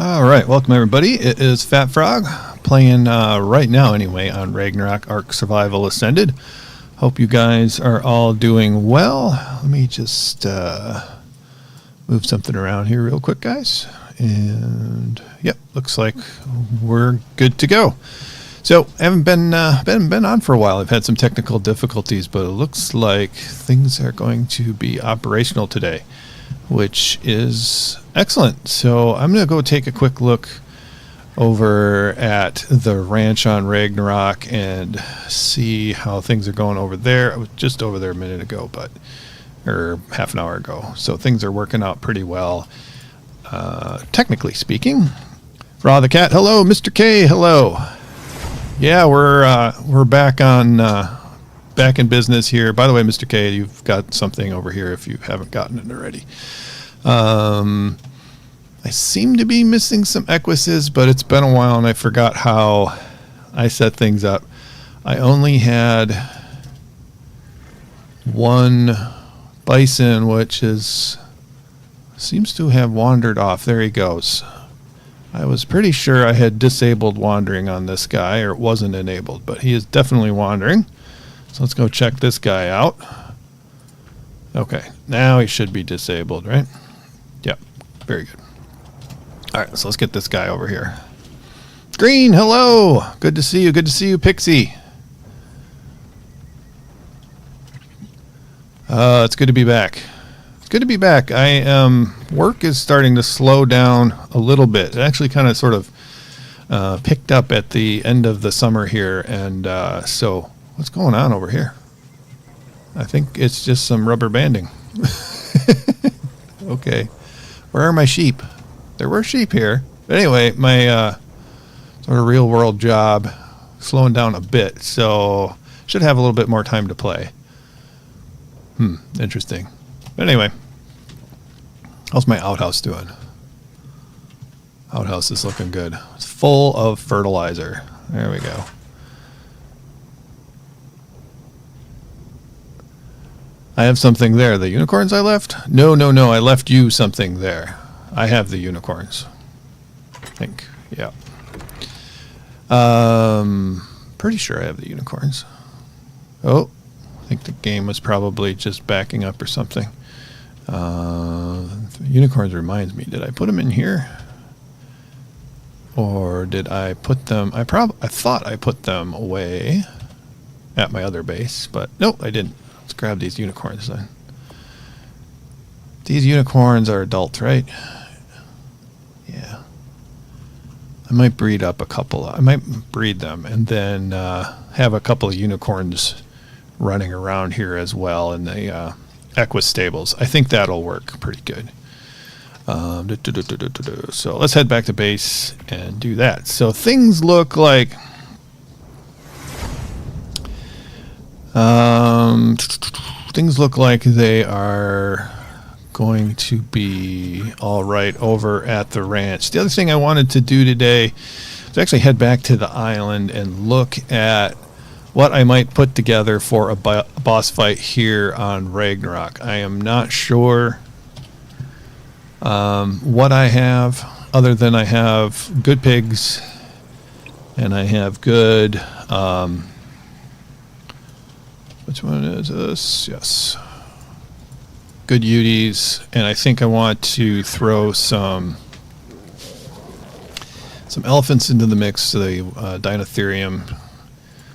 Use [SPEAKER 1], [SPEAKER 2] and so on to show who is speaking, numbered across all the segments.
[SPEAKER 1] All right, welcome everybody. It is Fat Frog playing right now anyway on Ragnarok Ark Survival Ascended. Hope you guys are all doing well. Let me just move something around here real quick, guys. And yep, looks like we're good to go. So I haven't been on for a while. I've had some technical difficulties, but it looks like things are going to be operational today, which is excellent. So I'm going to go take a quick look over at the ranch on Ragnarok and see how things are going over there. I was just over there a minute ago, or half an hour ago. So things are working out pretty well, technically speaking. Raw the cat, hello. Mr. K, hello. Yeah, we're back in business here. By the way, Mr. K, you've got something over here if you haven't gotten it already. I seem to be missing some equises, but it's been a while and I forgot how I set things up. I only had one bison, which seems to have wandered off. There he goes. I was pretty sure I had disabled wandering on this guy, or it wasn't enabled, but he is definitely wandering. So let's go check this guy out. Okay, now he should be disabled, right? Yep, very good. All right, so let's get this guy over here. Green, hello. Good to see you. Good to see you, Pixie. It's good to be back. It's good to be back. Work is starting to slow down a little bit. It actually kind of sort of picked up at the end of the summer here, and so what's going on over here? I think it's just some rubber banding. Okay. Where are my sheep? There were sheep here. But anyway, my sort of real world job slowing down a bit, so should have a little bit more time to play. Interesting. But anyway, how's my outhouse doing? Outhouse is looking good. It's full of fertilizer. There we go. I have something there. The unicorns I left? No. I left you something there. I have the unicorns. I think. Yeah. Pretty sure I have the unicorns. Oh, I think the game was probably just backing up or something. Unicorns reminds me. Did I put them in here? Or did I put them... I thought I put them away at my other base, but nope, I didn't. Let's grab these unicorns then. These unicorns are adults, right? Yeah. I might breed up a couple. I might breed them and then have a couple of unicorns running around here as well in the equus stables. I think that'll work pretty good. So let's head back to base and do that. So things look like... things look like they are going to be all right over at the ranch. The other thing I wanted to do today is actually head back to the island and look at what I might put together for a boss fight here on Ragnarok. I am not sure what I have, other than I have good pigs and I have good... which one is this? Yes. Good Uties, and I think I want to throw some elephants into the mix, the dinothereum.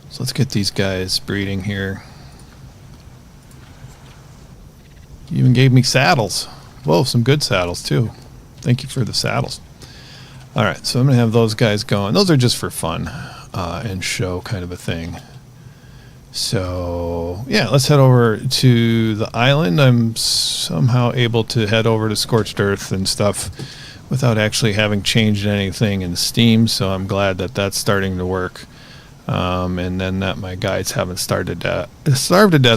[SPEAKER 1] So let's get these guys breeding here. You even gave me saddles. Whoa, some good saddles too. Thank you for the saddles. All right, so I'm gonna have those guys going. Those are just for fun and show kind of a thing. So, yeah, let's head over to the island. I'm somehow able to head over to Scorched Earth and stuff without actually having changed anything in Steam, so I'm glad that that's starting to work. And then that my guides haven't starved to death.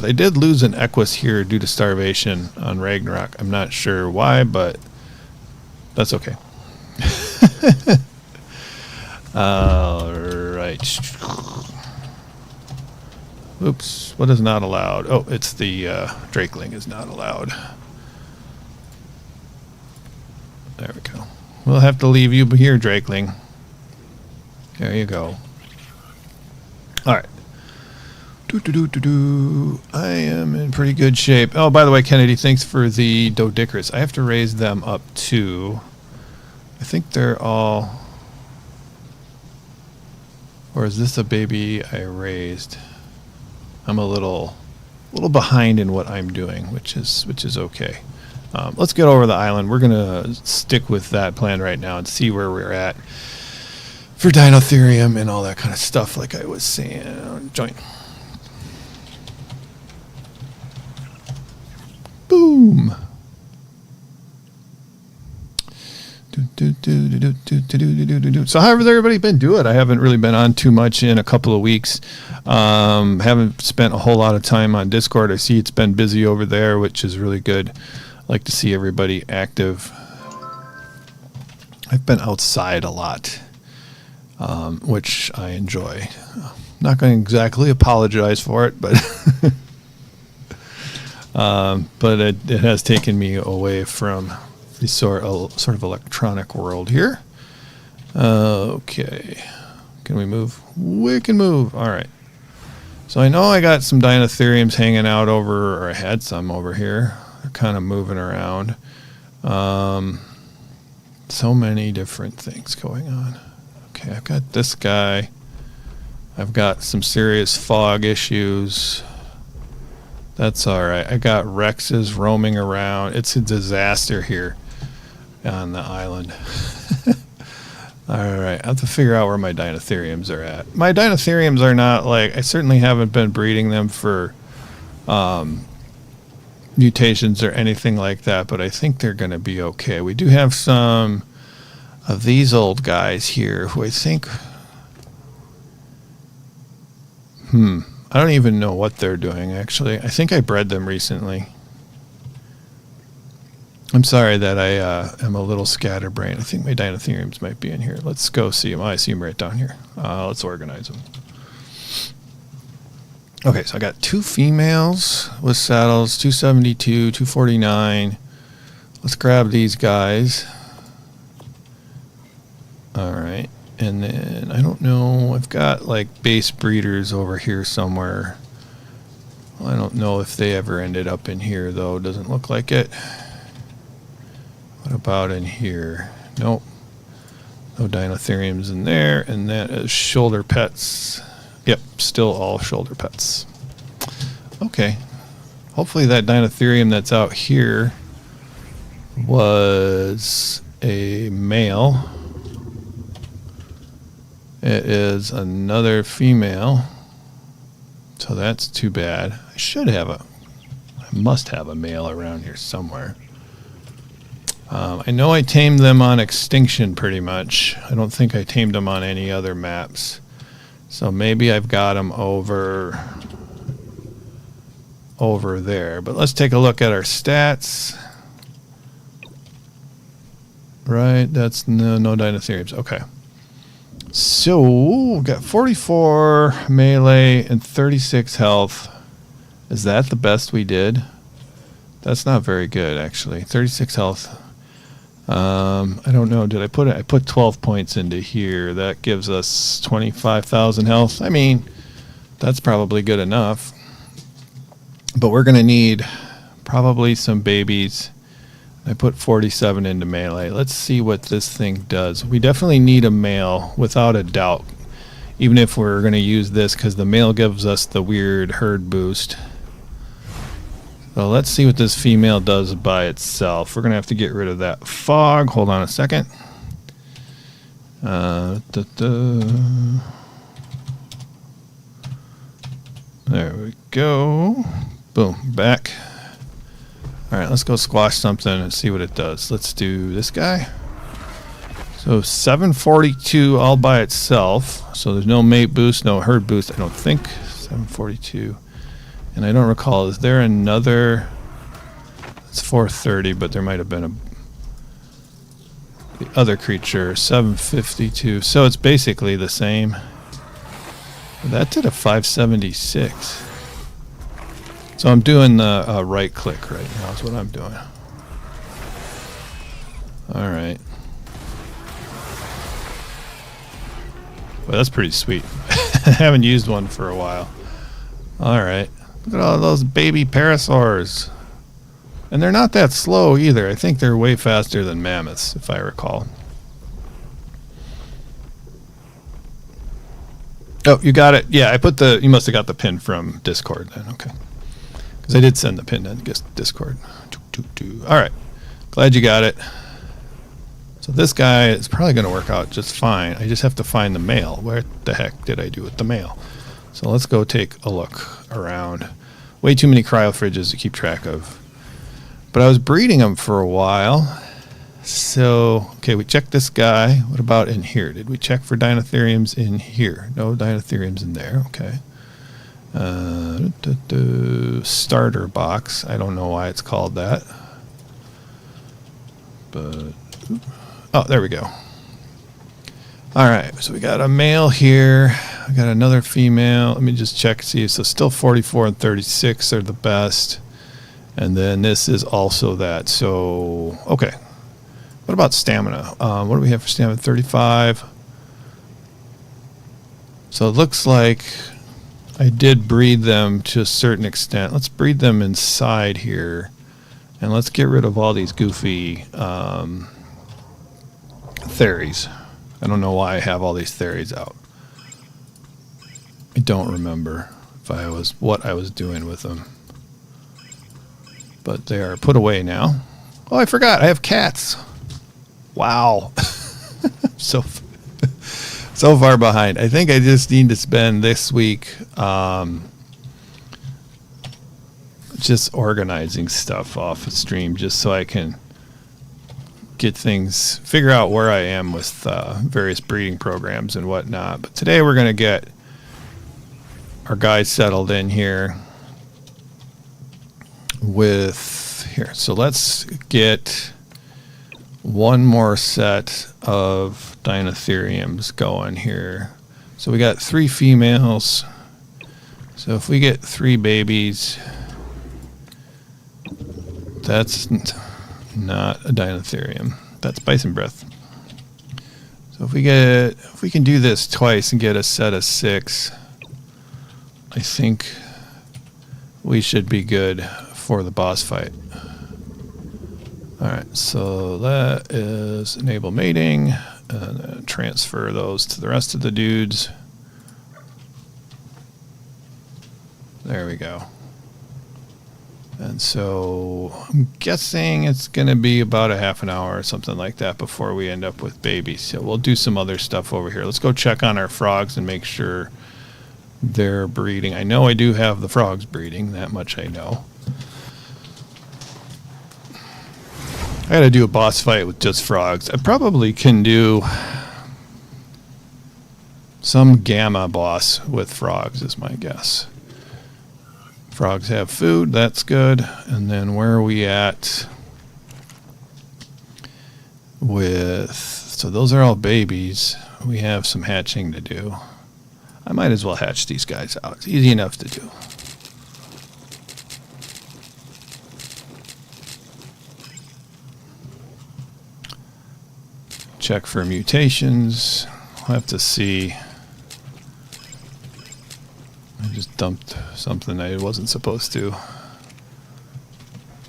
[SPEAKER 1] I did lose an equus here due to starvation on Ragnarok. I'm not sure why, but that's okay. All right. Oops, what is not allowed? Oh, it's the Drakeling is not allowed. There we go. we'll have to leave you here, Drakeling. There you go. All right. I am in pretty good shape. Oh, by the way, Kennedy, thanks for the Doedicurus. I have to raise them up too. I think they're all... Or is this a baby I raised? I'm a little behind in what I'm doing, which is okay. Let's get over the island. We're gonna stick with that plan right now and see where we're at for dinotherium and all that kind of stuff. Like I was saying, join. Boom. So how has everybody been doing? I haven't really been on too much in a couple of weeks. Haven't spent a whole lot of time on Discord. I see it's been busy over there, which is really good. I like to see everybody active. I've been outside a lot, which I enjoy. Not going to exactly apologize for it, but but it has taken me away from the sort of electronic world here. Okay. Can we move? We can move. All right. So I know I got some dinothereums hanging out over, or I had some over here. They're kind of moving around. So many different things going on. Okay, I've got this guy. I've got some serious fog issues. That's all right. I got Rexes roaming around. It's a disaster here on the island. All right, I have to figure out where my dinothereums are at. My dinothereums are not like, I certainly haven't been breeding them for mutations or anything like that, but I think they're going to be okay. We do have some of these old guys here who I think, I don't even know what they're doing, actually. I think I bred them recently. I'm sorry that I am a little scatterbrained. I think my dinothereums might be in here. Let's go see them. Oh, I see them right down here. Let's organize them. Okay, so I got 2 females with saddles, 272, 249. Let's grab these guys. All right. And then, I don't know, I've got like base breeders over here somewhere. I don't know if they ever ended up in here, though. Doesn't look like it. What about in here? Nope. No dinothereums in there. And that is shoulder pets. Yep, still all shoulder pets. Okay. Hopefully that dinotherium that's out here was a male. It is another female, so that's too bad. I must have a male around here somewhere. I know I tamed them on Extinction pretty much. I don't think I tamed them on any other maps. So maybe I've got them over there. But let's take a look at our stats. Right, that's no dinothereums. Okay. So, we got 44 melee and 36 health. Is that the best we did? That's not very good, actually. 36 health. I don't know. Did I put it? I put 12 points into here. That gives us 25,000 health. I mean, that's probably good enough. But we're going to need probably some babies. I put 47 into melee. Let's see what this thing does. We definitely need a male, without a doubt. Even if we're going to use this, because the male gives us the weird herd boost. So let's see what this female does by itself. We're going to have to get rid of that fog. Hold on a second. There we go. Boom, back. All right, let's go squash something and see what it does. Let's do this guy. So 742 all by itself. So there's no mate boost, no herd boost, I don't think. 742. And I don't recall, is there another? It's 430, but there might have been the other creature, 752. So it's basically the same. That did a 576. So I'm doing the right click right now is what I'm doing. All right. Well, that's pretty sweet. I haven't used one for a while. All right. Look at all those baby parasaurs. And they're not that slow either. I think they're way faster than mammoths, if I recall. Oh, you got it. Yeah, I put the... You must have got the pin from Discord then. Okay. Because I did send the pin to Discord. All right. Glad you got it. So this guy is probably going to work out just fine. I just have to find the male. Where the heck did I do with the male? So let's go take a look around. Way too many cryo fridges to keep track of. But I was breeding them for a while. So, okay, we checked this guy. What about in here? Did we check for dinothereums in here? No dinothereums in there. Okay. Starter box. I don't know why it's called that. But, oh, there we go. All right, so we got a male here. I got another female. Let me just check, see. So still 44 and 36 are the best. And then this is also that. So, okay. What about stamina? What do we have for stamina? 35. So it looks like I did breed them to a certain extent. Let's breed them inside here. And let's get rid of all these goofy theories. I don't know why I have all these theories out. I don't remember what I was doing with them. But they are put away now. Oh, I forgot. I have cats. Wow. so far behind. I think I just need to spend this week just organizing stuff off of stream just so I can get things, figure out where I am with various breeding programs and whatnot. But today we're going to get our guys settled in here with here. So let's get one more set of dinothereums going here. So we got 3 females. So if we get 3 babies, that's not a dinotherium. That's bison breath. So if we can do this twice and get a set of 6, I think we should be good for the boss fight. Alright, so that is enable mating, and transfer those to the rest of the dudes. There we go. And so I'm guessing it's going to be about a half an hour or something like that before we end up with babies. So we'll do some other stuff over here. Let's go check on our frogs and make sure they're breeding. I know I do have the frogs breeding, that much I know. I gotta do a boss fight with just frogs. I probably can do some gamma boss with frogs is my guess. Frogs have food, that's good. And then where are we at with, so those are all babies. We have some hatching to do. I might as well hatch these guys out. It's easy enough to do. Check for mutations. I'll have to see. I just dumped something I wasn't supposed to.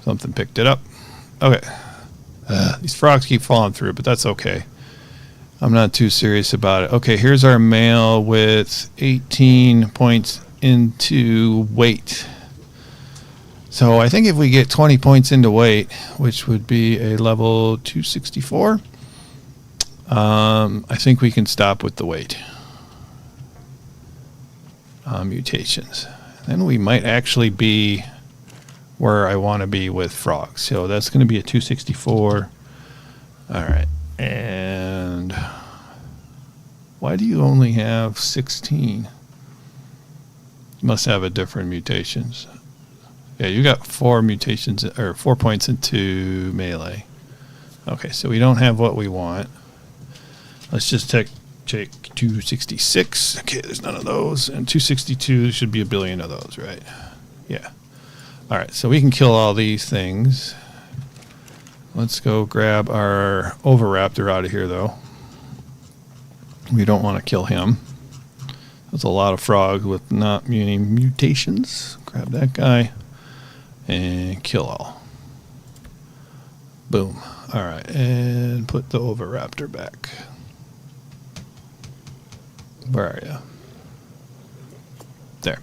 [SPEAKER 1] Something picked it up. Okay. These frogs keep falling through, but that's okay. I'm not too serious about it. Okay, here's our male with 18 points into weight. So I think if we get 20 points into weight, which would be a level 264, I think we can stop with the weight. Mutations. Then we might actually be where I want to be with frogs. So that's going to be a 264. All right. And why do you only have 16? You must have a different mutations. Yeah, you got 4 mutations or 4 points into melee. Okay, so we don't have what we want. Let's just take 266. Okay, there's none of those. And 262 should be a billion of those, right? Yeah. All right, so we can kill all these things. Let's go grab our Oviraptor out of here, though. We don't want to kill him. There's a lot of frogs with not many mutations. Grab that guy and kill all. Boom. All right, and put the Oviraptor back. Where are you? There.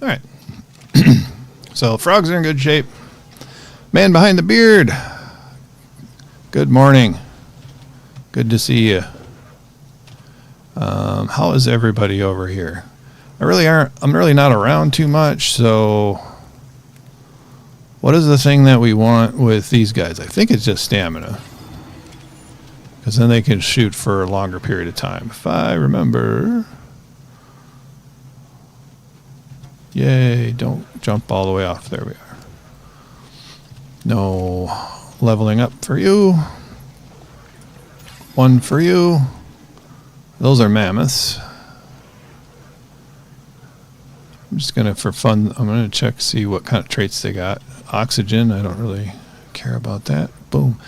[SPEAKER 1] All right. So frogs are in good shape. Man behind the beard. Good morning. Good to see you. How is everybody over here? I'm really not around too much, so what is the thing that we want with these guys? I think it's just stamina. Because then they can shoot for a longer period of time. If I remember. Yay, don't jump all the way off. There we are. No leveling up for you. One for you. Those are mammoths. I'm just going to, for fun, I'm going to check, see what kind of traits they got. Oxygen, I don't really care about that. Boom.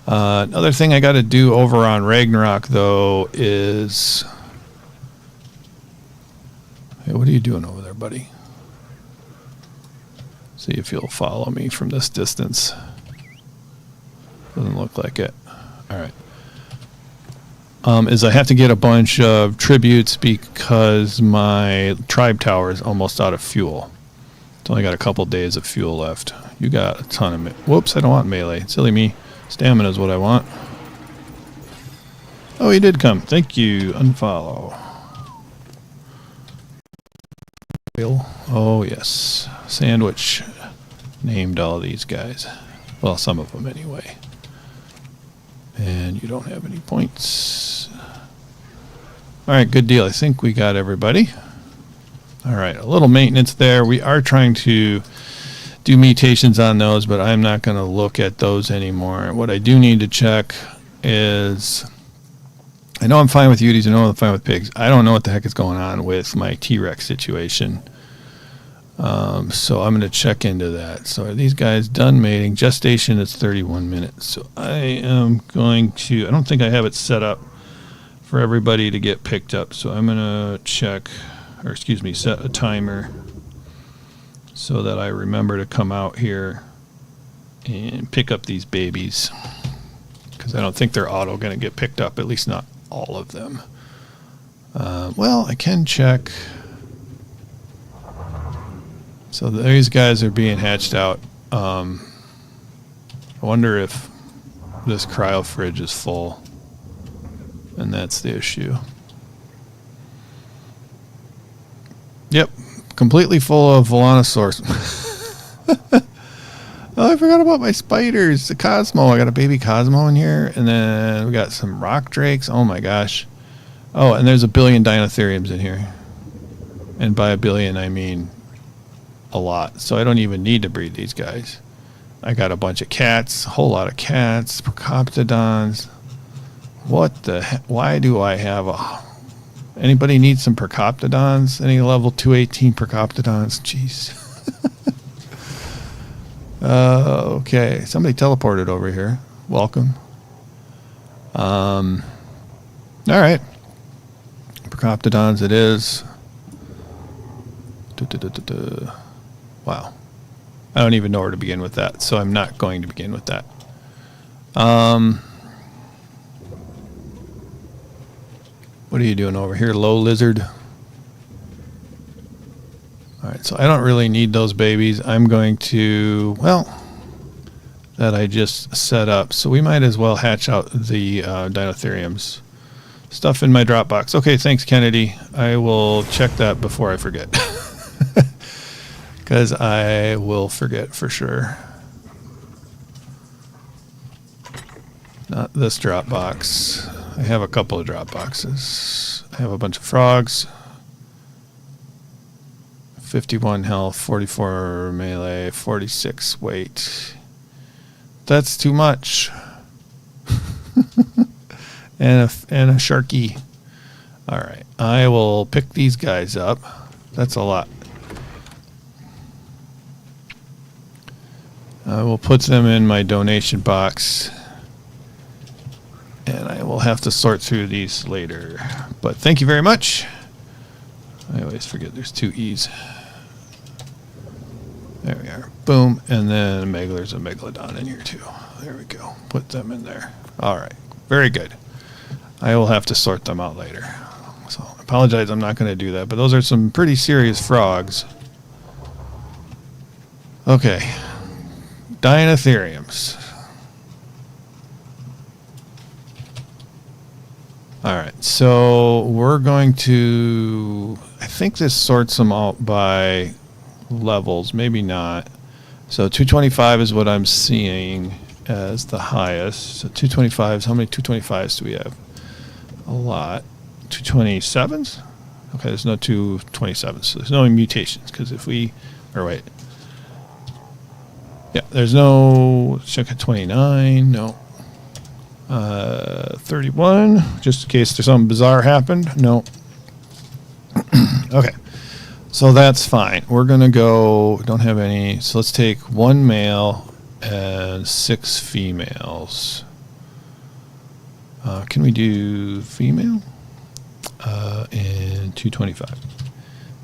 [SPEAKER 1] Another thing I got to do over on Ragnarok, though, is... Hey, what are you doing over there, buddy? See if you'll follow me from this distance. Doesn't look like it. All right. Is I have to get a bunch of tributes because my tribe tower is almost out of fuel. It's only got a couple days of fuel left. You got a ton of... Whoops, I don't want melee. Silly me. Stamina is what I want. Oh, he did come. Thank you. Unfollow. Oh, yes. Sandwich named all these guys. Well, some of them anyway. And you don't have any points. All right, good deal. I think we got everybody. All right, a little maintenance there. We are trying to do mutations on those, but I'm not going to look at those anymore. What I do need to check is... I know I'm fine with Uties. I know I'm fine with pigs. I don't know what the heck is going on with my T-Rex situation. So I'm going to check into that. So are these guys done mating? Gestation is 31 minutes. So I am going to... I don't think I have it set up for everybody to get picked up. So I'm going to check, or excuse me, set a timer so that I remember to come out here and pick up these babies. Because I don't think they're auto going to get picked up, at least not all of them. Well, I can check... So these guys are being hatched out. I wonder if this cryo fridge is full. And that's the issue. Yep. Completely full of Volanosaurs. Oh, I forgot about my spiders. The Cosmo. I got a baby Cosmo in here. And then we got some rock drakes. Oh my gosh. Oh, and there's a billion dinothereums in here. And by a billion, I mean... a lot, so I don't even need to breed these guys. I got a bunch of cats, a whole lot of cats, Percoptodons. What the heck? Why do I have a... Anybody need some Percoptodons? Any level 218 Percoptodons? Jeez. Okay, somebody teleported over here. Welcome. All right. Percoptodons it is. Wow. I don't even know where to begin with that, so I'm not going to begin with that. What are you doing over here, low lizard? Alright, so I don't really need those babies. I'm going to, well, that I just set up. So we might as well hatch out the dinothereums. Stuff in my Dropbox. Okay, thanks, Kennedy. I will check that before I forget. Because I will forget for sure. Not this Dropbox. I have a couple of Dropboxes. I have a bunch of frogs. 51 health, 44 melee, 46 weight. That's too much. and a sharky. All right, I will pick these guys up. That's a lot. I will put them in my donation box, and I will have to sort through these later. But thank you very much. I always forget there's two E's. There we are. Boom. And then there's a megalodon in here too. There we go. Put them in there. All right. Very good. I will have to sort them out later. So I apologize, I'm not going to do that. But those are some pretty serious frogs. Okay. Dinothereums. All right. So we're going to... I think this sorts them out by levels. Maybe not. So 225 is what I'm seeing as the highest. So 225s. How many 225s do we have? A lot. 227s? Okay, there's no 227s. So there's no mutations. Because if we... Or wait. Yeah, there's no... Check at 29. No. 31. Just in case there's something bizarre happened. No. Okay. So that's fine. We're going to go... Don't have any... So let's take 1 male and 6 females. Can we do female? And 225.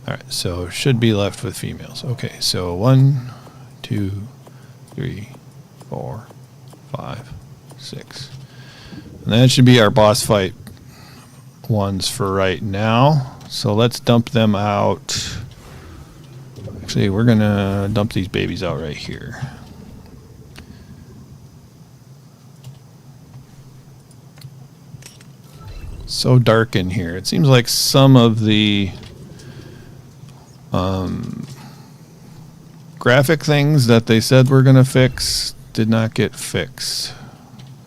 [SPEAKER 1] All right, so should be left with females. Okay, so 1, 2, 3, 4, 5, 6. And that should be our boss fight ones for right now. So let's dump them out. Actually, we're going to dump these babies out right here. So dark in here. It seems like some of the graphic things that they said we're going to fix did not get fixed.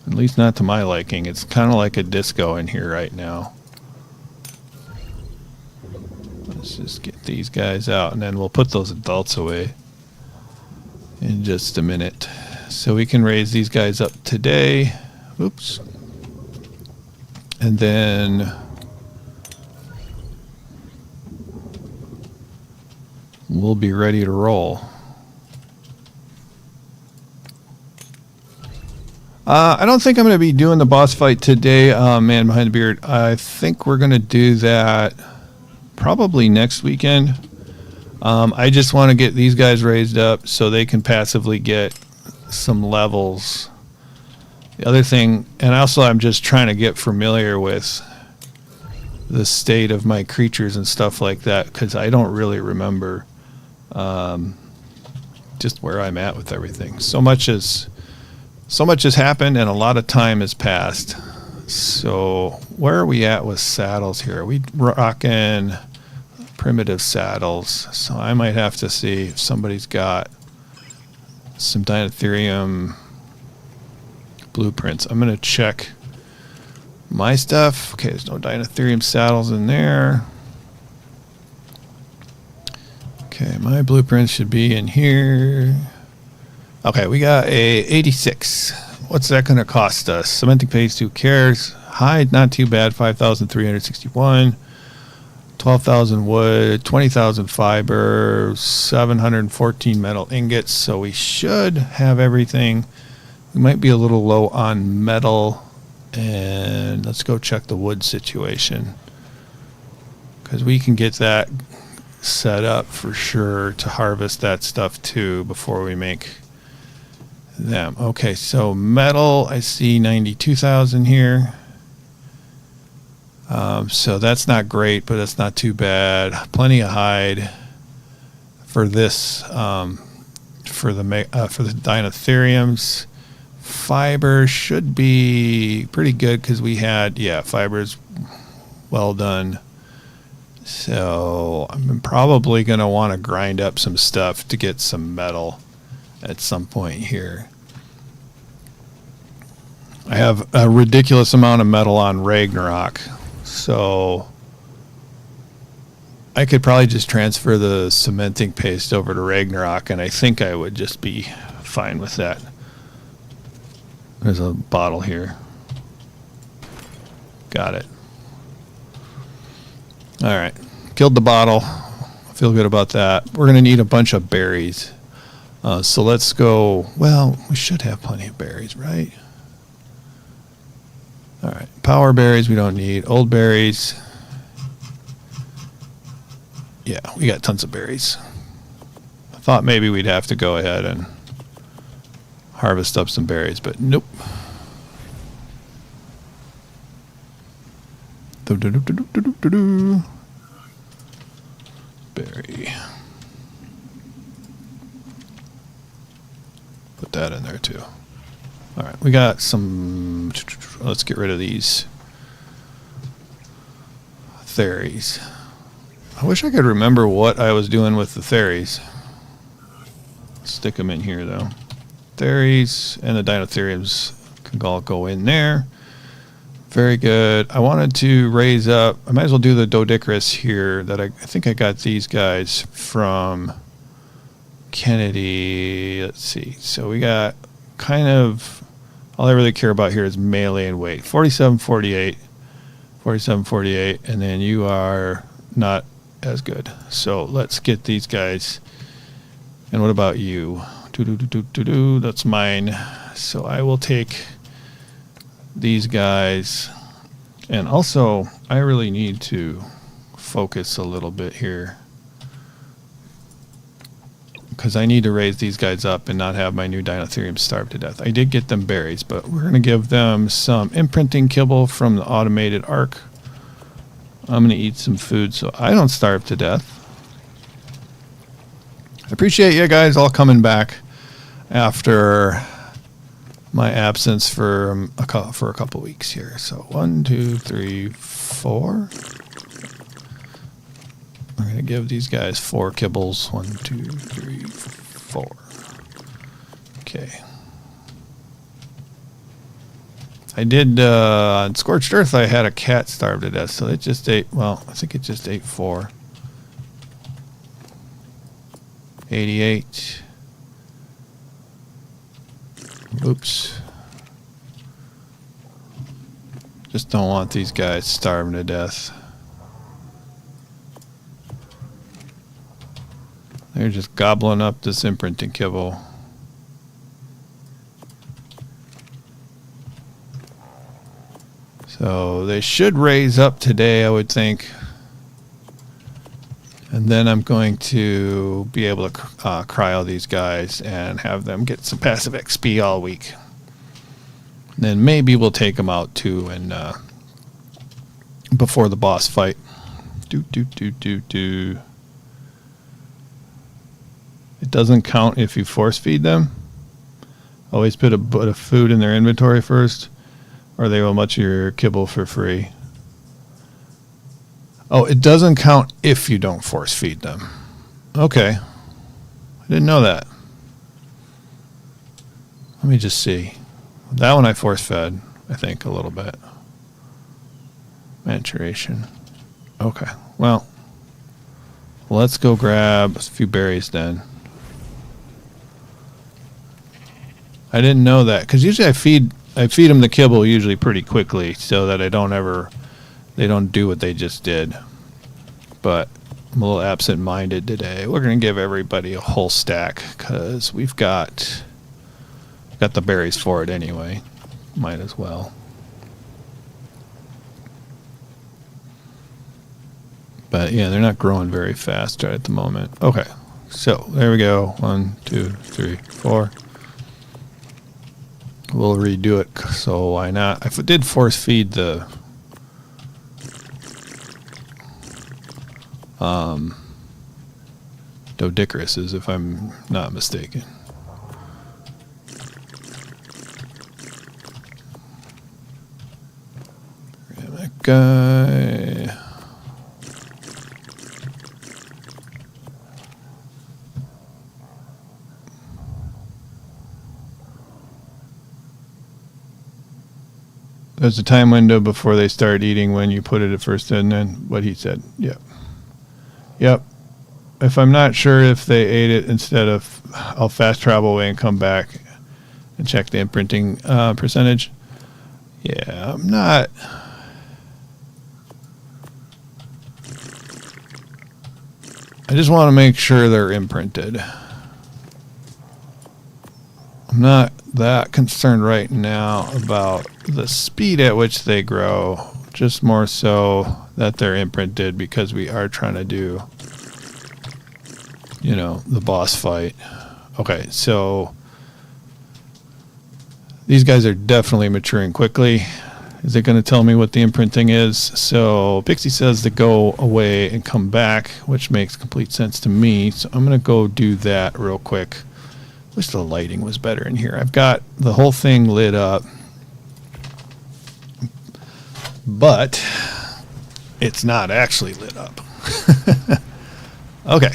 [SPEAKER 1] At least not to my liking. It's kind of like a disco in here right now. Let's just get these guys out and then we'll put those adults away in just a minute. So we can raise these guys up today. Oops. And then we'll be ready to roll. I don't think I'm going to be doing the boss fight today, man behind the beard. I think we're going to do that probably next weekend. I just want to get these guys raised up so they can passively get some levels. The other thing, and also I'm just trying to get familiar with the state of my creatures and stuff like that because I don't really remember just where I'm at with everything. So much has happened and a lot of time has passed. So where are we at with saddles here? Are we rocking primitive saddles? So I might have to see if somebody's got some dinotherium blueprints. I'm going to check my stuff. Okay, there's no dinotherium saddles in there. Okay, my blueprints should be in here. Okay, we got a 86. What's that going to cost us? Cementing paste, who cares? Hide, not too bad, 5,361. 12,000 wood, 20,000 fiber, 714 metal ingots. So we should have everything. We might be a little low on metal. And let's go check the wood situation. Because we can get that set up for sure to harvest that stuff too before we make them. Okay, so metal, I see 92,000 here. So that's not great, but it's not too bad. Plenty of hide for this, for the dinotheriums. Fiber should be pretty good because we had, fiber's well done. So I'm probably going to want to grind up some stuff to get some metal at some point here. I have a ridiculous amount of metal on Ragnarok, so I could probably just transfer the cementing paste over to Ragnarok, and I think I would just be fine with that. There's a bottle here. Got it. All right. Killed the bottle. I feel good about that. We're going to need a bunch of berries. So let's go. Well, we should have plenty of berries, right? All right. Power berries we don't need. Old berries. Yeah, we got tons of berries. I thought maybe we'd have to go ahead and harvest up some berries, but nope. Berry. Put that in there too. All right, we got some. Let's get rid of these theres. I wish I could remember what I was doing with the theres. Stick them in here though. Theres and the dinothereums can all go in there. Very good. I wanted to raise up. I might as well do the doedicurus here. That I think I got these guys from Kennedy. Let's see. So we got kind of all I really care about here is melee and weight. 47-48, 47-48, and then you are not as good. So let's get these guys. And what about you? That's mine. So I will take these guys. And also, I really need to focus a little bit here, because I need to raise these guys up and not have my new dinothereums starve to death. I did get them berries, but we're going to give them some imprinting kibble from the automated Ark. I'm going to eat some food so I don't starve to death. I appreciate you guys all coming back after my absence for a couple weeks here. So 1, 2, 3, 4. I'm going to give these guys 4 kibbles. 1, 2, 3, 4. Okay. I did, on Scorched Earth, I had a cat starve to death, so it just ate, well, I think it just ate 4. 88. Oops. Just don't want these guys starving to death. They're just gobbling up this imprinting kibble. So they should raise up today, I would think. And then I'm going to be able to cryo these guys and have them get some passive XP all week. And then maybe we'll take them out too, and before the boss fight. It doesn't count if you force feed them. Always put a bit of food in their inventory first, or they will much of your kibble for free. Oh, it doesn't count if you don't force feed them. Okay. I didn't know that. Let me just see. That one I force fed, I think, a little bit. Maturation. Okay. Well, let's go grab a few berries then. I didn't know that, because usually I feed them the kibble usually pretty quickly so that they don't do what they just did. But I'm a little absent-minded today. We're going to give everybody a whole stack because we've got the berries for it anyway. Might as well. But yeah, they're not growing very fast right at the moment. Okay, so there we go. 1, 2, 3, 4. We'll redo it, so why not? I did force feed the doedicuruses, if I'm not mistaken. Grab that guy. There's a time window before they start eating when you put it at first, and then what he said. Yep. Yep. If I'm not sure if they ate it instead of, I'll fast travel away and come back and check the imprinting percentage. Yeah, I'm not. I just want to make sure they're imprinted. I'm not that concerned right now about the speed at which they grow, just more so that they're imprinted, because we are trying to do you know, the boss fight. Okay, so these guys are definitely maturing quickly. Is it going to tell me what the imprinting is? So Pixie says to go away and come back, which makes complete sense to me. So I'm going to go do that real quick. Wish the lighting was better in here. I've got the whole thing lit up, but it's not actually lit up. Okay.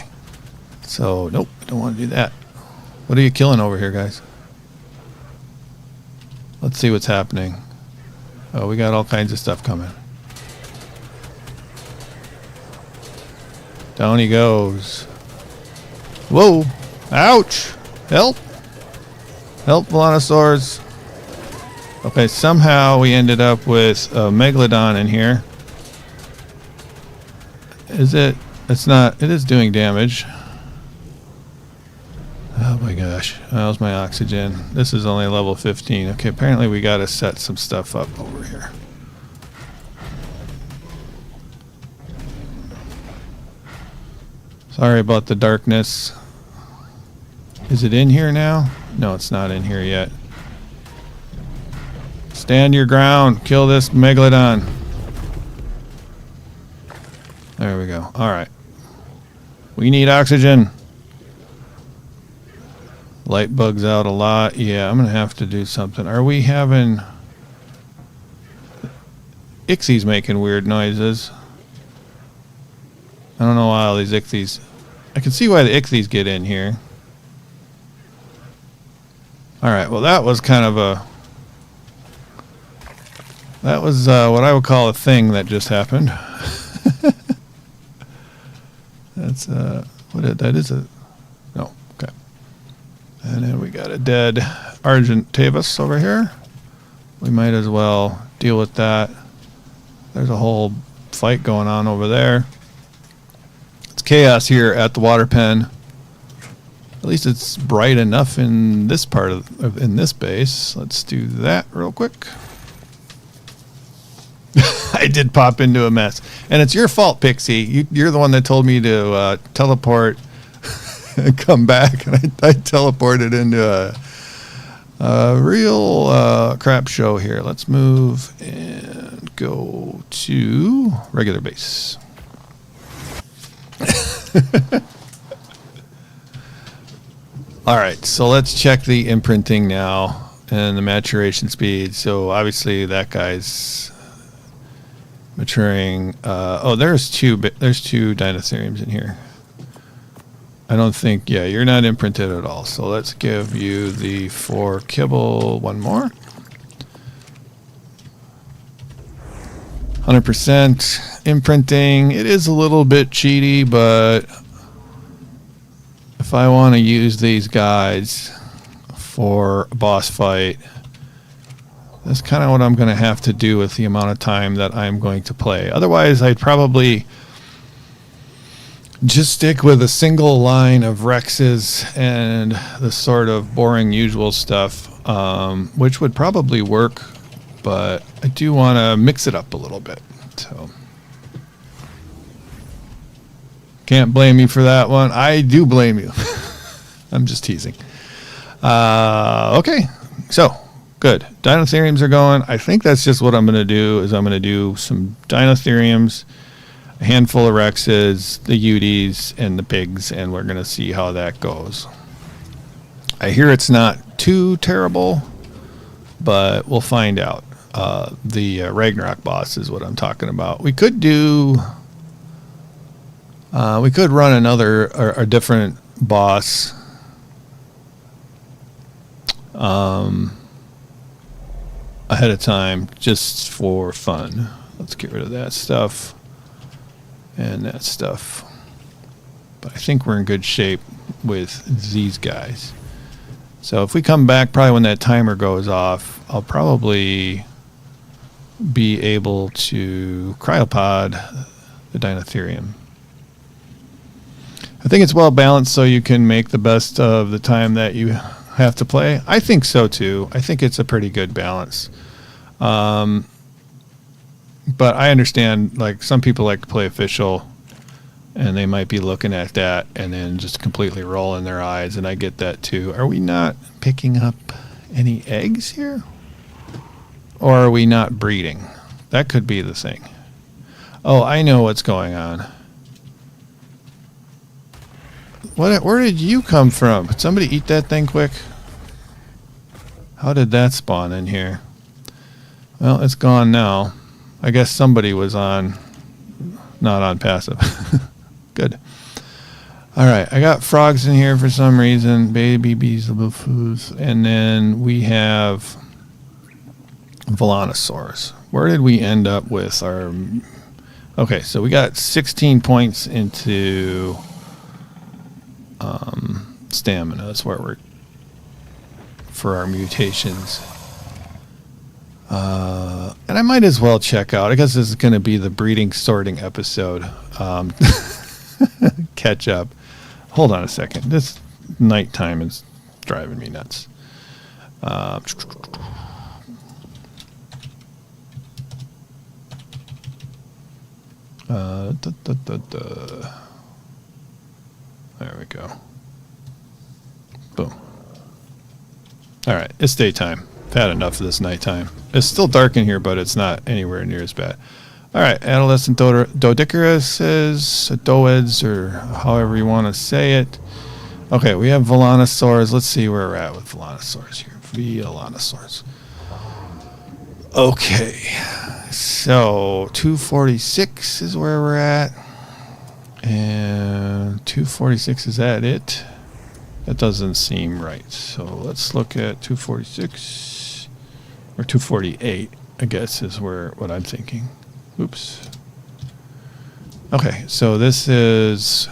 [SPEAKER 1] So, nope, I don't want to do that. What are you killing over here, guys? Let's see what's happening. Oh, we got all kinds of stuff coming. Down he goes. Whoa! Ouch! Help! Help, Velanosaurs. Okay, somehow we ended up with a Megalodon in here. Is it? It's not. It is doing damage. Oh my gosh. How's my oxygen? This is only level 15. Okay, apparently we got to set some stuff up over here. Sorry about the darkness. Is it in here now? No, it's not in here yet. Stand your ground. Kill this Megalodon. There we go. All right. We need oxygen. Light bugs out a lot. Yeah, I'm going to have to do something. Are we having... Ixie's making weird noises. I don't know why all these Ixies... I can see why the Ixies get in here. Alright, well that was kind of a... That was what I would call a thing that just happened. That's that is a... No, okay. And then we got a dead Argentavis over here. We might as well deal with that. There's a whole fight going on over there. It's chaos here at the water pen. At least it's bright enough in this part of in this base. Let's do that real quick. I did pop into a mess. And it's your fault, Pixie. You're the one that told me to teleport and come back. And I teleported into a real crap show here. Let's move and go to regular base. All right, so let's check the imprinting now and the maturation speed. So obviously that guy's maturing. Oh, there's two dinothereums in here. I don't think, yeah, you're not imprinted at all. So let's give you the 4 kibble one more. 100% imprinting. It is a little bit cheaty, but if I want to use these guys for a boss fight, that's kind of what I'm going to have to do with the amount of time that I'm going to play. Otherwise, I'd probably just stick with a single line of Rexes and the sort of boring usual stuff, which would probably work, but I do want to mix it up a little bit. So can't blame you for that one. I do blame you. I'm just teasing. Okay, so good. Dinothereums are going. I think that's just what I'm going to do. Is I'm going to do some Dinothereums, a handful of Rexes, the Uties, and the pigs, and we're going to see how that goes. I hear it's not too terrible, but we'll find out. The Ragnarok boss is what I'm talking about. We could do... we could run another or a different boss ahead of time just for fun. Let's get rid of that stuff and that stuff. But I think we're in good shape with these guys. So if we come back, probably when that timer goes off, I'll probably be able to cryopod the Dinotherium. I think it's well balanced so you can make the best of the time that you have to play. I think so too. I think it's a pretty good balance. But I understand, like, some people like to play official And they might be looking at that and then just completely rolling their eyes, and I get that too. Are we not picking up any eggs here? Or are we not breeding? That could be the thing. Oh, I know what's going on. Where did you come from? Did somebody eat that thing quick? How did that spawn in here? Well, it's gone now. I guess somebody was on, not on passive. Good. All right, I got frogs in here for some reason. Baby bees, little foods. And then we have Volanosaurs. Where did we end up with our... Okay, so we got 16 points into stamina. That's where we're... for our mutations. And I might as well check out. I guess this is going to be the breeding sorting episode. Catch up. Hold on a second. This nighttime is driving me nuts. There we go. Boom. All right, it's daytime. I've had enough of this nighttime. It's still dark in here, but it's not anywhere near as bad. All right, adolescent Doedicurus, Doeds, or however you want to say it. Okay, we have Volanosaurs. Let's see where we're at with Volanosaurs here. Volanosaurs. Okay, so 246 is where we're at. And 246, is that it? That doesn't seem right. So let's look at 246 or 248, I guess is what I'm thinking. Oops. Okay, so this is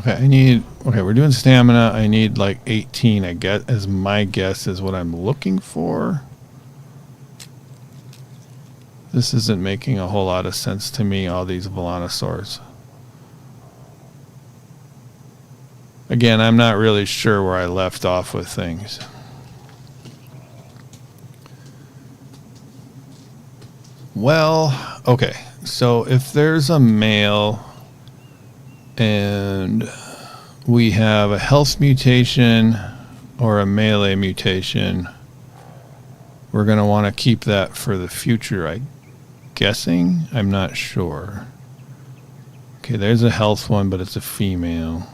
[SPEAKER 1] okay, we're doing stamina. I need like 18, I guess, as my guess is what I'm looking for. This isn't making a whole lot of sense to me, all these Volanosaurs. Again, I'm not really sure where I left off with things. Well, okay. So if there's a male and we have a health mutation or a melee mutation, we're going to want to keep that for the future, I'm guessing. I'm not sure. Okay, there's a health one, but it's a female.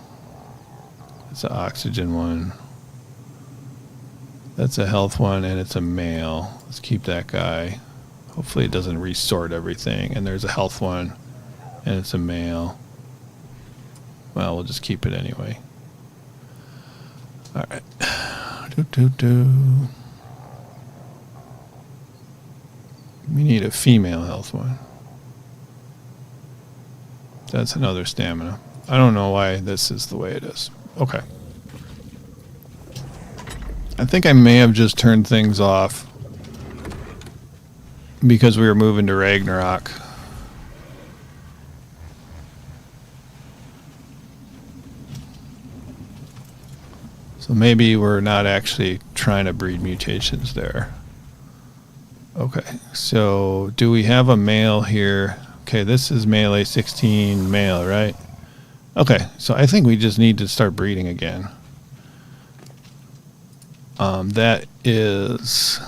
[SPEAKER 1] It's an oxygen one. That's a health one, and it's a male. Let's keep that guy. Hopefully it doesn't resort everything. And there's a health one, and it's a male. Well, we'll just keep it anyway. All right. We need a female health one. That's another stamina. I don't know why this is the way it is. Okay. I think I may have just turned things off because we were moving to Ragnarok. So maybe we're not actually trying to breed mutations there. Okay, so do we have a male here? Okay, this is male A16 male, right? Okay, so I think we just need to start breeding again. That is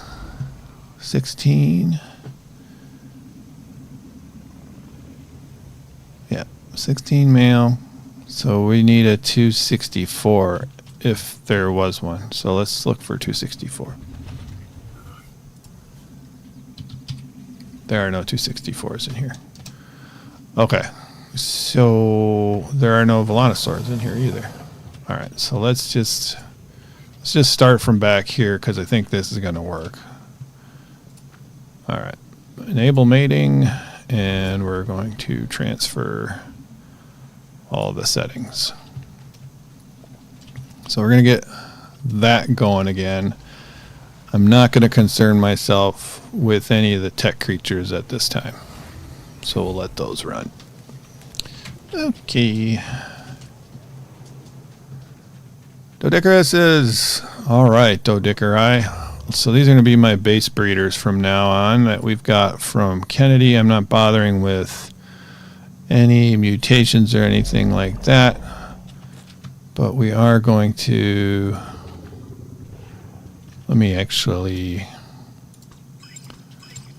[SPEAKER 1] 16. Yeah, 16 male. So we need a 264 if there was one. So let's look for 264. There are no 264s in here. Okay. So there are no Volanosaurs in here either. All right, so let's just start from back here because I think this is going to work. All right, enable mating, and we're going to transfer all the settings. So we're going to get that going again. I'm not going to concern myself with any of the tech creatures at this time. So we'll let those run. Okay. Doedicurus is All right, Dodickerai. So these are going to be my base breeders from now on that we've got from Kennedy. I'm not bothering with any mutations or anything like that, but we are going to, we're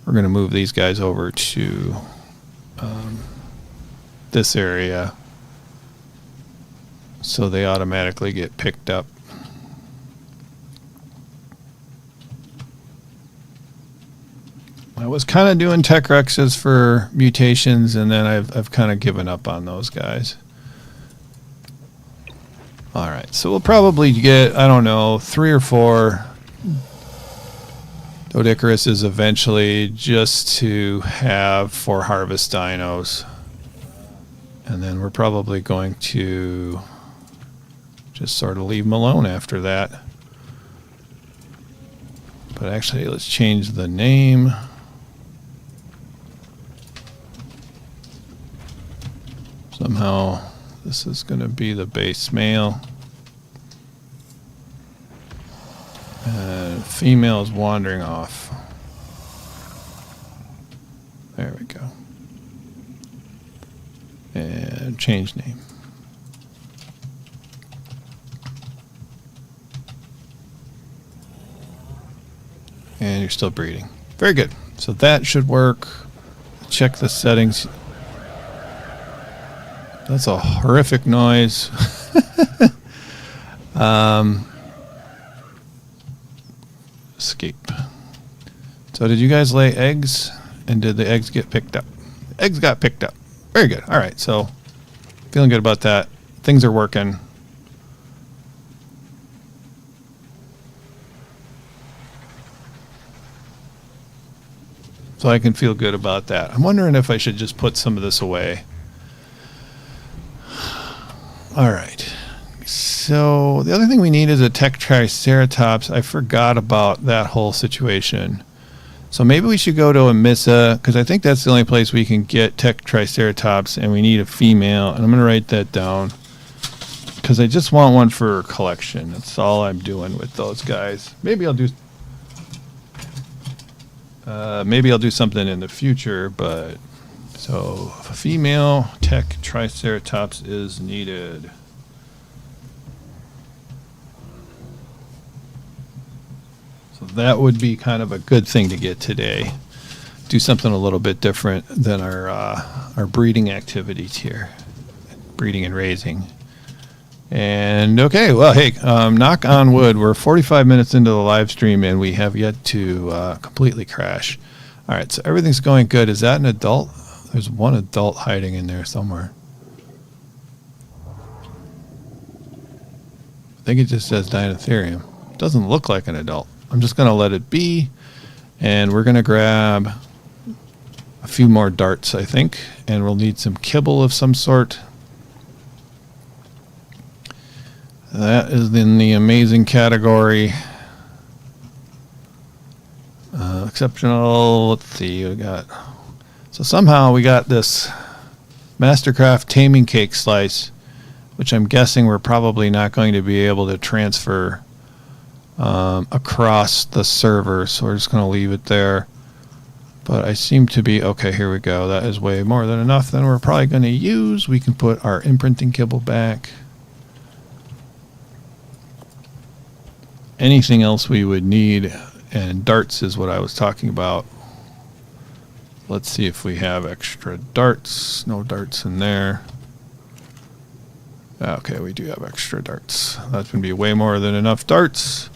[SPEAKER 1] going to move these guys over to this area so they automatically get picked up. I was kind of doing tech rexes for mutations, and then I've kind of given up on those guys. All right, so we'll probably get, I don't know, 3 or 4 Dodickeruses eventually, just to have for harvest dinos. And then we're probably going to just sort of leave them alone after that. But actually, let's change the name. Somehow this is going to be the base male. And female is wandering off. There we go. And change name. And you're still breeding. Very good. So that should work. Check the settings. That's a horrific noise. Escape. So did you guys lay eggs? And did the eggs get picked up? Eggs got picked up. Very good. All right. So feeling good about that. Things are working. So I can feel good about that. I'm wondering if I should just put some of this away. All right. So the other thing we need is a tech triceratops. I forgot about that whole situation. So maybe we should go to Emissa, because I think that's the only place we can get tech triceratops, and we need a female. And I'm going to write that down, because I just want one for collection. That's all I'm doing with those guys. Maybe I'll do something in the future, but so a female tech triceratops is needed. So that would be kind of a good thing to get today. Do something a little bit different than our breeding activities here, breeding and raising. And okay, well, hey, knock on wood. We're 45 minutes into the live stream, and we have yet to completely crash. All right, so everything's going good. Is that an adult? There's one adult hiding in there somewhere. I think it just says dinothereum. Doesn't look like an adult. I'm just going to let it be, and we're going to grab a few more darts, I think, and we'll need some kibble of some sort. That is in the amazing category. Exceptional. Let's see. We got. So somehow we got this Mastercraft taming cake slice, which I'm guessing we're probably not going to be able to transfer across the server. So we're just going to leave it there. But I seem to be okay. Here we go. That is way more than enough. Then we're probably going to use. We can put our imprinting kibble back. Anything else we would need, and darts is what I was talking about. Let's see if we have extra darts. No darts in there. Okay, we do have extra darts. That's going to be way more than enough darts.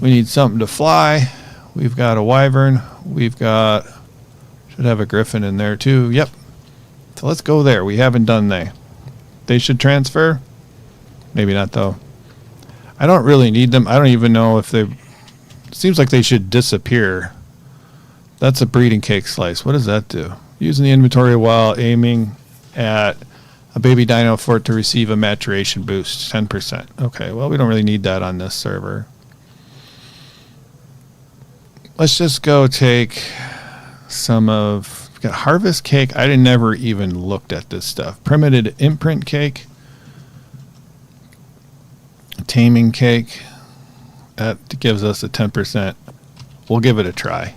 [SPEAKER 1] We need something to fly. We've got a wyvern. We've got, should have a griffin in there too. Yep. So let's go there. We haven't done they should transfer. Maybe not though. I don't really need them. I don't even know if they... It seems like they should disappear. That's a breeding cake slice. What does that do? Using the inventory while aiming at a baby dino for it to receive a maturation boost. 10%. Okay, well, we don't really need that on this server. Let's just go take some of... We've got harvest cake. I never even looked at this stuff. Primitive imprint cake. Taming cake. That gives us a 10%. We'll give it a try.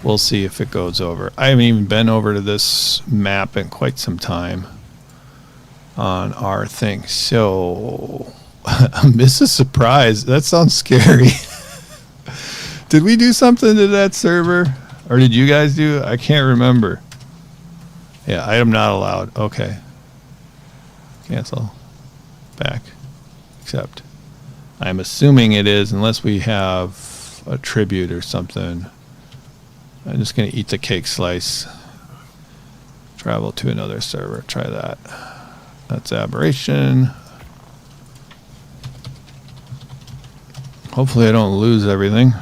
[SPEAKER 1] We'll see if it goes over. I haven't even been over to this map in quite some time on our thing. So, miss a surprise. That sounds scary. Did we do something to that server? Or did you guys do? I can't remember. Yeah, item not allowed. Okay. Cancel. Back. Accept. I'm assuming it is, unless we have a tribute or something. I'm just going to eat the cake slice. Travel to another server. Try that. That's aberration. Hopefully I don't lose everything.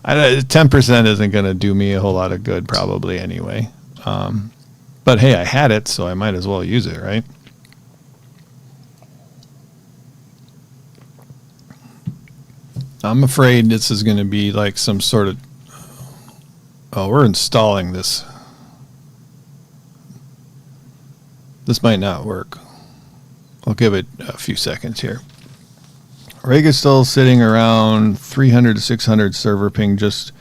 [SPEAKER 1] 10% isn't going to do me a whole lot of good probably anyway. But hey, I had it, so I might as well use it, right? I'm afraid this is going to be like some sort of... Oh, we're installing this. This might not work. I'll give it a few seconds here. Reg is still sitting around 300 to 600 server ping, just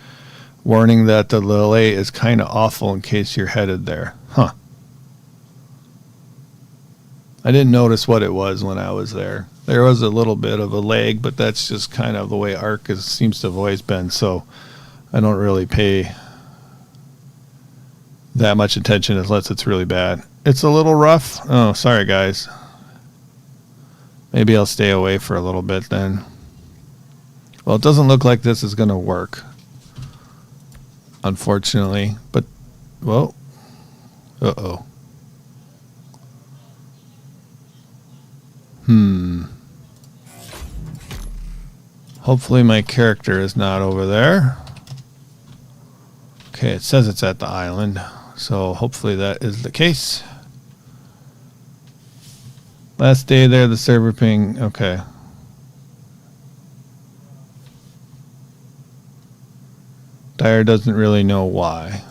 [SPEAKER 1] warning that the delay is kind of awful in case you're headed there. Huh. I didn't notice what it was when I was there. There was a little bit of a lag, but that's just kind of the way Ark seems to have always been, so I don't really pay that much attention unless it's really bad. It's a little rough. Oh, sorry guys. Maybe I'll stay away for a little bit then. Well, it doesn't look like this is going to work, unfortunately. But, well, uh-oh. Hopefully my character is not over there. Okay, it says it's at the island, so hopefully that is the case. Last day there, the server ping. Okay. Dyer doesn't really know why.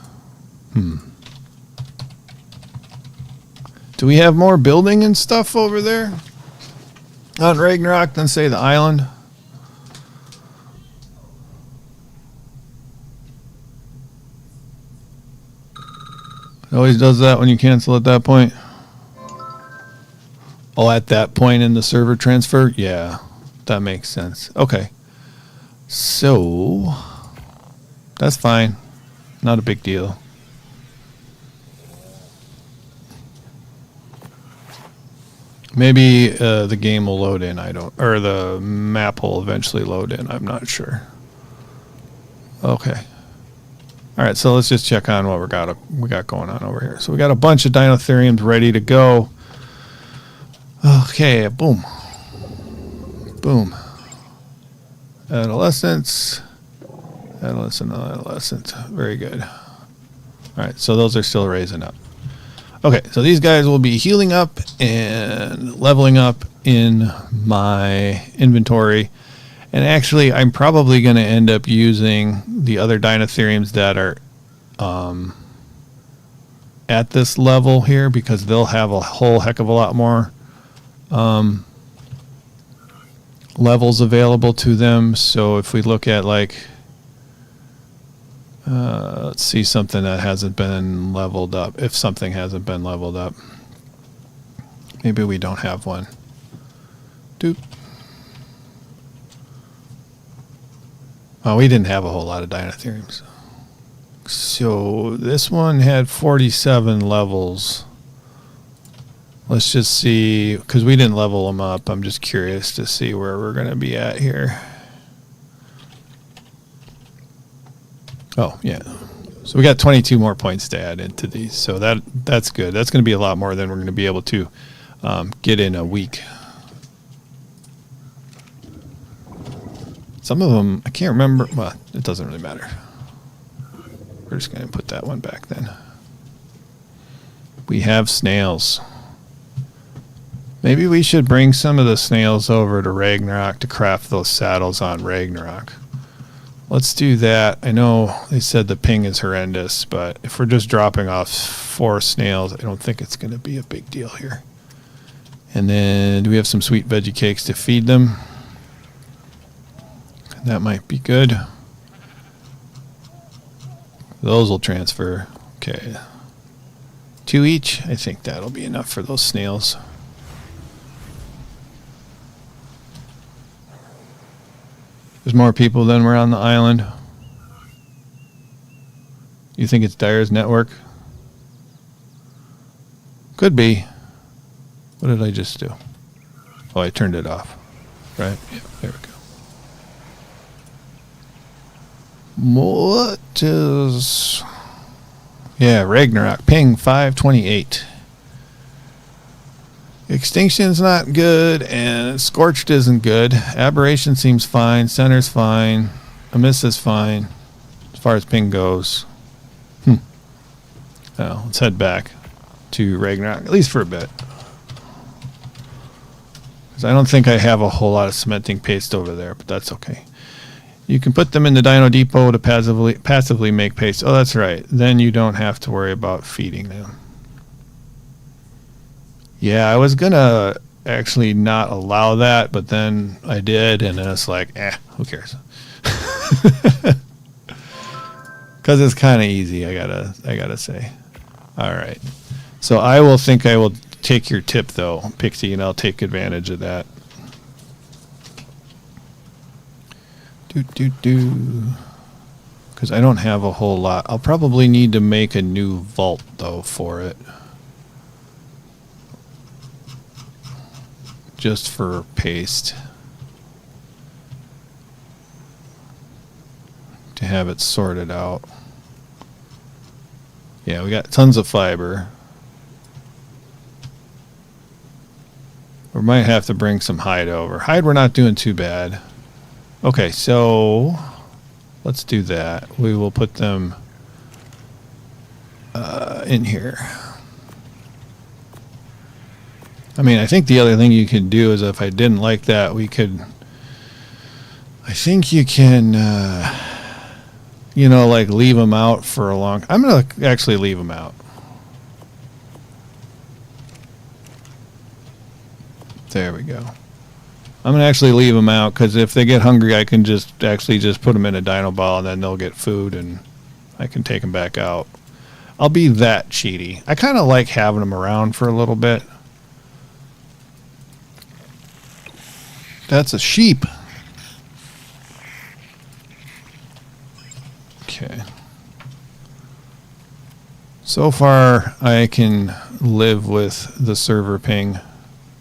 [SPEAKER 1] Do we have more building and stuff over there on Ragnarok than, say, the island? It always does that when you cancel at that point. Oh, at that point in the server transfer? Yeah, that makes sense. Okay. So, that's fine. Not a big deal. Maybe the game will load in. Or the map will eventually load in. I'm not sure. Okay. All right, so let's just check on what we got going on over here. So we got a bunch of dinothereums ready to go. Okay, boom. Boom. Adolescence. Adolescent. Very good. All right, so those are still raising up. Okay, so these guys will be healing up and leveling up in my inventory. And actually, I'm probably going to end up using the other dinothereums that are at this level here, because they'll have a whole heck of a lot more levels available to them. So if we look at, like, let's see something that hasn't been leveled up. If something hasn't been leveled up, maybe we don't have one. Doop. Oh, we didn't have a whole lot of dinothereums. So this one had 47 levels. Let's just see, because we didn't level them up. I'm just curious to see where we're going to be at here. Oh, yeah. So we got 22 more points to add into these. So that's good. That's going to be a lot more than we're going to be able to get in a week. Some of them, I can't remember. Well, it doesn't really matter. We're just going to put that one back then. We have snails. Maybe we should bring some of the snails over to Ragnarok to craft those saddles on Ragnarok. Let's do that. I know they said the ping is horrendous, but if we're just dropping off 4 snails, I don't think it's going to be a big deal here. And then do we have some sweet veggie cakes to feed them? That might be good. Those will transfer. Okay. 2 each. I think that'll be enough for those snails. There's more people than we're on the island. You think it's Dyer's network? Could be. What did I just do? Oh, I turned it off. Right? Yeah, there we go. What is... Yeah, Ragnarok. Ping 528. Extinction's not good, and Scorched isn't good. Aberration seems fine. Center's fine. Amiss is fine. As far as ping goes. Well, let's head back to Ragnarok, at least for a bit. Because I don't think I have a whole lot of cementing paste over there, but that's okay. You can put them in the Dino Depot to passively make paste. Oh, that's right. Then you don't have to worry about feeding them. Yeah, I was going to actually not allow that, but then I did, and then it's like, who cares? Because it's kind of easy, I gotta say. All right. So I will take your tip, though, Pixie, and I'll take advantage of that. Because I don't have a whole lot. I'll probably need to make a new vault, though, for it. Just for paste. To have it sorted out. Yeah, we got tons of fiber. We might have to bring some hide over. Hide we're not doing too bad. Okay, so let's do that. We will put them in here. I mean, I think the other thing you can do is if I didn't like that, we could... I think you can... you know, like leave them out for a long... I'm going to actually leave them out. There we go. I'm going to actually leave them out because if they get hungry, I can just put them in a dino ball and then they'll get food and I can take them back out. I'll be that cheaty. I kind of like having them around for a little bit. That's a sheep. Okay. So far, I can live with the server ping.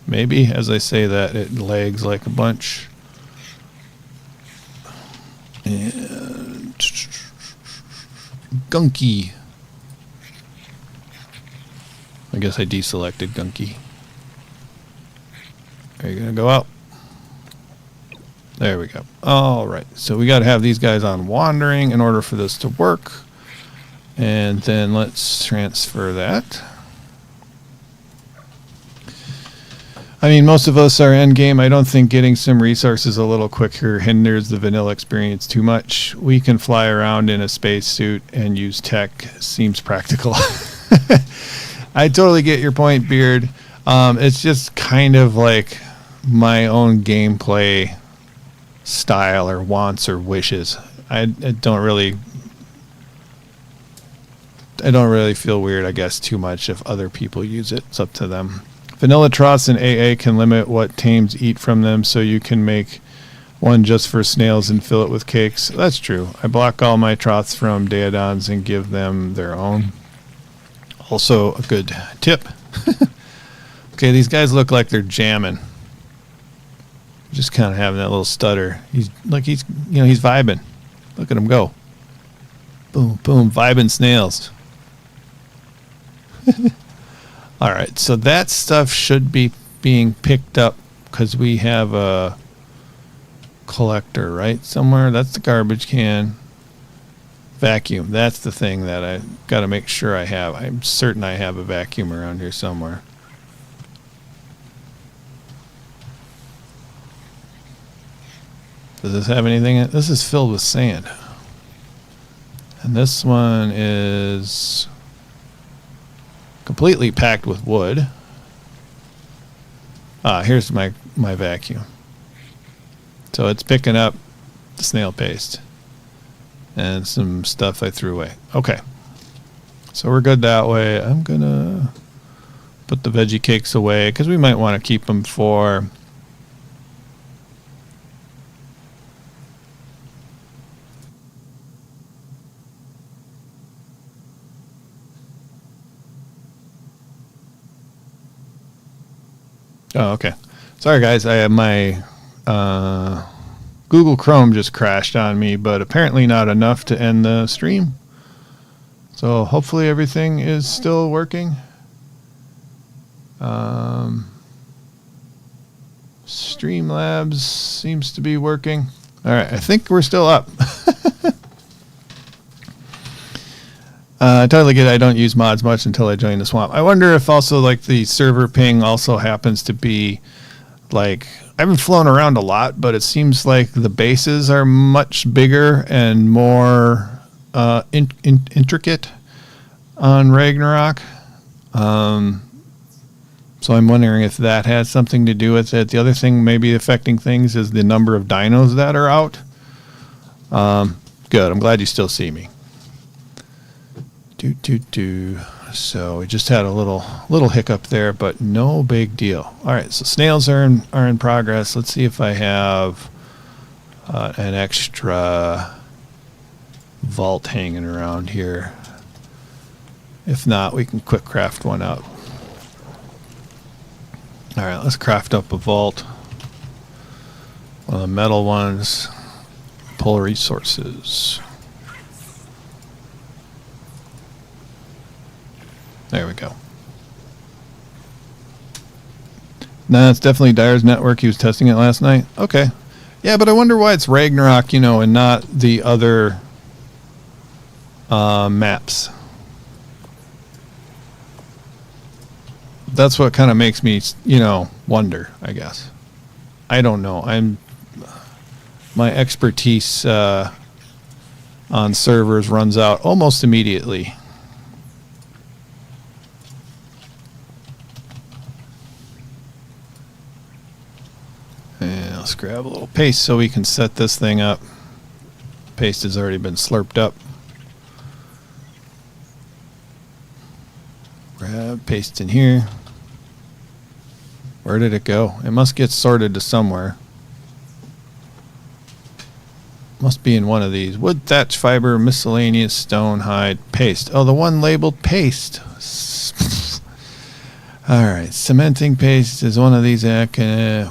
[SPEAKER 1] Maybe, as I say that, it lags like a bunch. And... Gunky. I guess I deselected Gunky. Are you going to go out? There we go. All right. So we got to have these guys on wandering in order for this to work. And then let's transfer that. I mean, most of us are end game. I don't think getting some resources a little quicker hinders the vanilla experience too much. We can fly around in a spacesuit and use tech. Seems practical. I totally get your point, Beard. It's just kind of like my own gameplay style or wants or wishes. I don't really feel weird, I guess, too much if other people use it. It's up to them. Vanilla troughs in AA can limit what tames eat from them, so you can make one just for snails and fill it with cakes. That's true. I block all my troughs from Daedons and give them their own. Also a good tip. Okay, these guys look like they're jamming. Just kind of having that little stutter. He's vibing. Look at him go. Boom, boom, vibing snails. All right, so that stuff should be being picked up because we have a collector, right? Somewhere. That's the garbage can. Vacuum. That's the thing that I got to make sure I have. I'm certain I have a vacuum around here somewhere. Does this have anything in it? This is filled with sand. And this one is completely packed with wood. Here's my vacuum. So it's picking up the snail paste and some stuff I threw away. Okay. So we're good that way. I'm going to put the veggie cakes away because we might want to keep them for... Oh, okay. Sorry, guys. I have my Google Chrome just crashed on me, but apparently not enough to end the stream. So hopefully everything is still working. Streamlabs seems to be working. All right. I think we're still up. I totally get it. I don't use mods much until I join the swamp. I wonder if also like the server ping also happens to be like, I haven't flown around a lot, but it seems like the bases are much bigger and more intricate on Ragnarok. So I'm wondering if that has something to do with it. The other thing maybe affecting things is the number of dinos that are out. Good. I'm glad you still see me. So we just had a little hiccup there, but no big deal. All right, so snails are in progress. Let's see if I have an extra vault hanging around here. If not, we can quick craft one up. All right, let's craft up a vault. One of the metal ones. Pull resources. There we go. No, it's definitely Dyer's network. He was testing it last night. Okay. Yeah, but I wonder why it's Ragnarok, and not the other maps. That's what kind of makes me, wonder, I guess. I don't know. My expertise on servers runs out almost immediately. And let's grab a little paste so we can set this thing up. Paste has already been slurped up. Grab paste in here. Where did it go? It must get sorted to somewhere. Must be in one of these. Wood, thatch, fiber, miscellaneous, stone, hide, paste. Oh, the one labeled paste. All right, cementing paste is one of these. Okay.